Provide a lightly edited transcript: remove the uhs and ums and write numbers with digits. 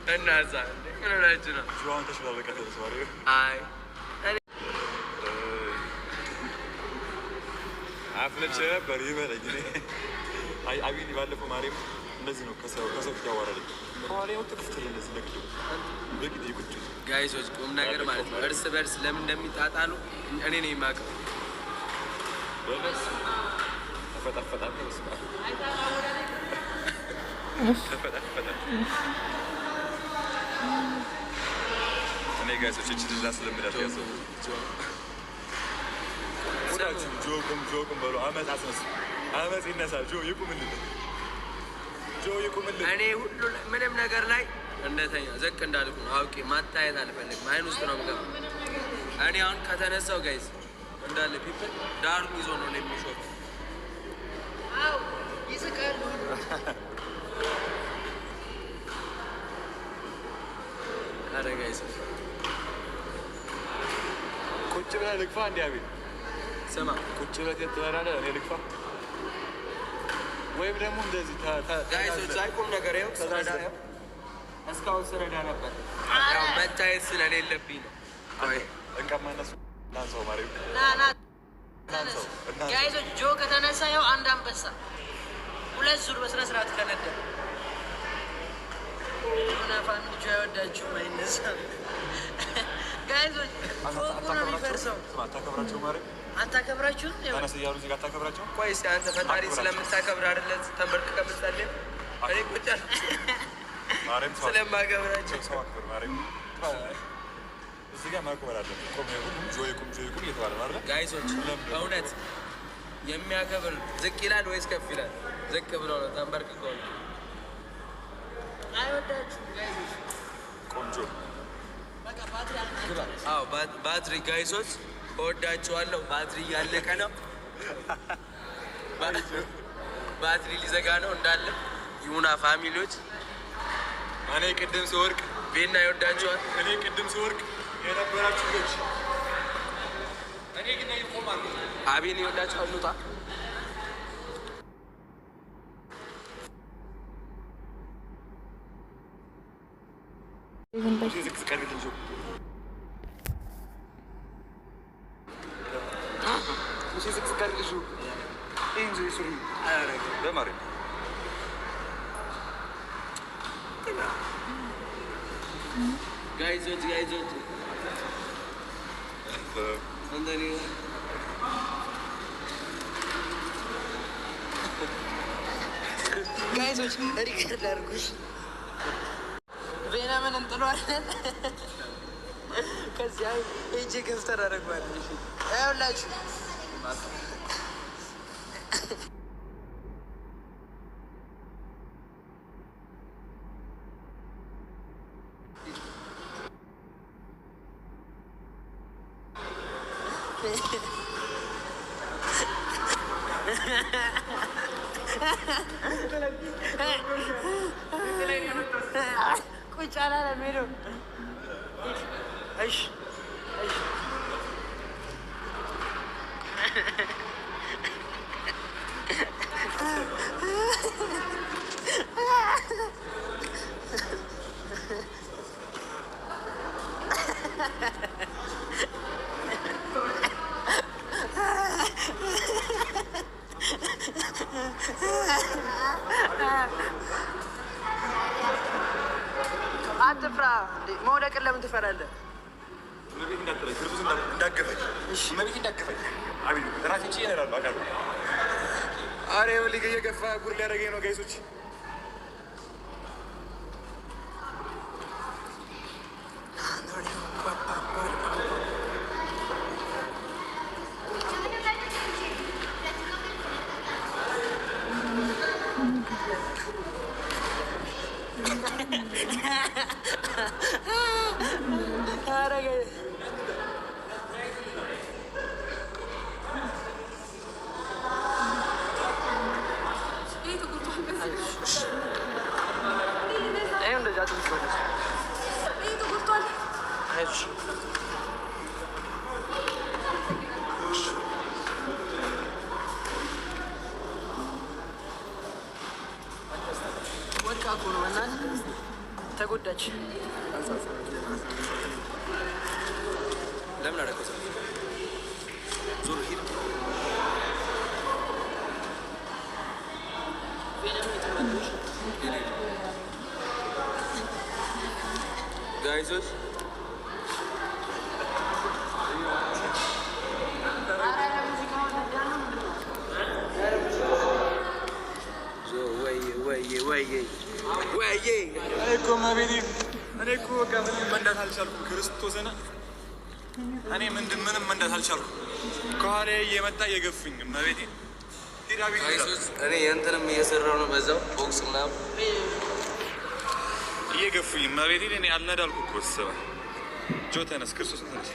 الناس من الأجنة شو أنت شو هذا كذا سواري هاي عفلة شباب بريمة لجنة هاي عبيني بعلفه ماريم نزلوا كسر جوارا لي ماريم تكفتل الناس نقدو بقدي يقول ጋይሶች ቁም ነገር ማለት ነው። እርስ በርስ ለምን እንደሚጣጣሉ እኔ ነኝ የማውቀው። እኔ ጋይሶች እቺ ልጅ ላስለምዳት ያሰው ጆኩም በሉ አመት አስነሱ አመት ይነሳ ጆ ይቁምልን እኔ ሁሉ ምንም ነገር ላይ እንደተኛ ዘቅ እንዳልኩ ነው አውቄ ማታየት አልፈልግም። አይን ውስጥ ነው የምገባው። እኔ አሁን ከተነሳው ጋይስ እንዳለ ፒፕል ዳሩን ይዞ ነው የሚሾፈው። አው ይስቃሉ። አረ ጋይስ ቁጭ ብለህ ልግፋ እንዴ? አቤት ስማ፣ ቁጭ ብለህ ትበላለህ፣ እኔ ልግፋ ወይም ደግሞ እንደዚህ ጋይሶች አይቁም ነገር ያው ሰራዳ ያው እስካሁን ስረዳ ነበር። ያው መታየት ስለሌለብኝ ነው። አይ እንቀማነሱ ናንሰው ማሪው ናንሰው ጋይሶች ጆ ከተነሳ ያው አንድ አንበሳ ሁለት ዙር በስነ ስርዓት ከነደ እና ፋሚሊ ጆ ያወዳችሁ ማይነሳ ጋይሶች ፎቁ ነው የሚፈርሰው። አታከብራቸው ማሪው አታከብራችሁ ነው ታነስ እያሉ እዚህ ጋር አታከብራቸው። ቆይ እስኪ አንተ ፈጣሪ ስለምታከብር አይደለ ተንበርክከህ የምትጸልይ? እኔ ቁጭ ማሪም ስለማከብራቸው ሰው አክብር ማሪም እዚህ ጋር ማክበር አለብን። ቆም ይሁን ጆ ይቁም እየተባለ ነው አይደል? ጋይሶች እውነት የሚያከብር ዝቅ ይላል ወይስ ከፍ ይላል? ዝቅ ብሎ ነው ተንበርክከው ነው። አይወዳችሁ ጋይሶች ቆንጆ በቃ ባትሪ አልኩ። አዎ ባትሪ ጋይሶች እወዳችኋለሁ። ባትሪ እያለቀ ነው። ባትሪ ሊዘጋ ነው እንዳለ ይሁና ፋሚሊዎች። እኔ ቅድም ስወርቅ ቤና ይወዳችኋል። እኔ ቅድም ስወርቅ የነበራችሁ ልጅ እኔ ግን ይቆማል። አቤን ይወዳችኋል። ኑጣ ጋይዞች ጋይሶች ሪከርድ አድርጉሽ። ቬናምን እንጥሏለን። ከዚያ ሄጄ ገፍተር አደረግባለሽ። ያውላችሁ ቁጭ አላለም ሄዶ እሺ አትፍራ። መውደቅን ለምን ትፈራለህ? መቤት እንዳትለኝ ክርስቶስ እንዳገፈኝ እሺ መቤት እንዳገፈኝ አቢሉ ራሴ ይነራል አቃሉ አሬ ወሊገ የገፋ ጉር ሊያደርገኝ ነው ጋይሶች። እኮ ነው በእናትህ ተጎዳች። ለምን አደረገው? ዞር ሂድ። ጋይዞች እኔ እኮ በቃ ምንም መንዳት አልቻልኩም። ክርስቶስን እኔ ምንም መንዳት አልቻልኩም። ከኋላዬ እየመጣ እየገፉኝ መቤቴ እኔ የእንትንም እየሰራሁ ነው በዛው ቦክስ ምናምን እየገፉኝ መቤቴ እኔ አልነዳልኩ እኮ ስባ ጆ ተነስ ክርስቶስ ተነስ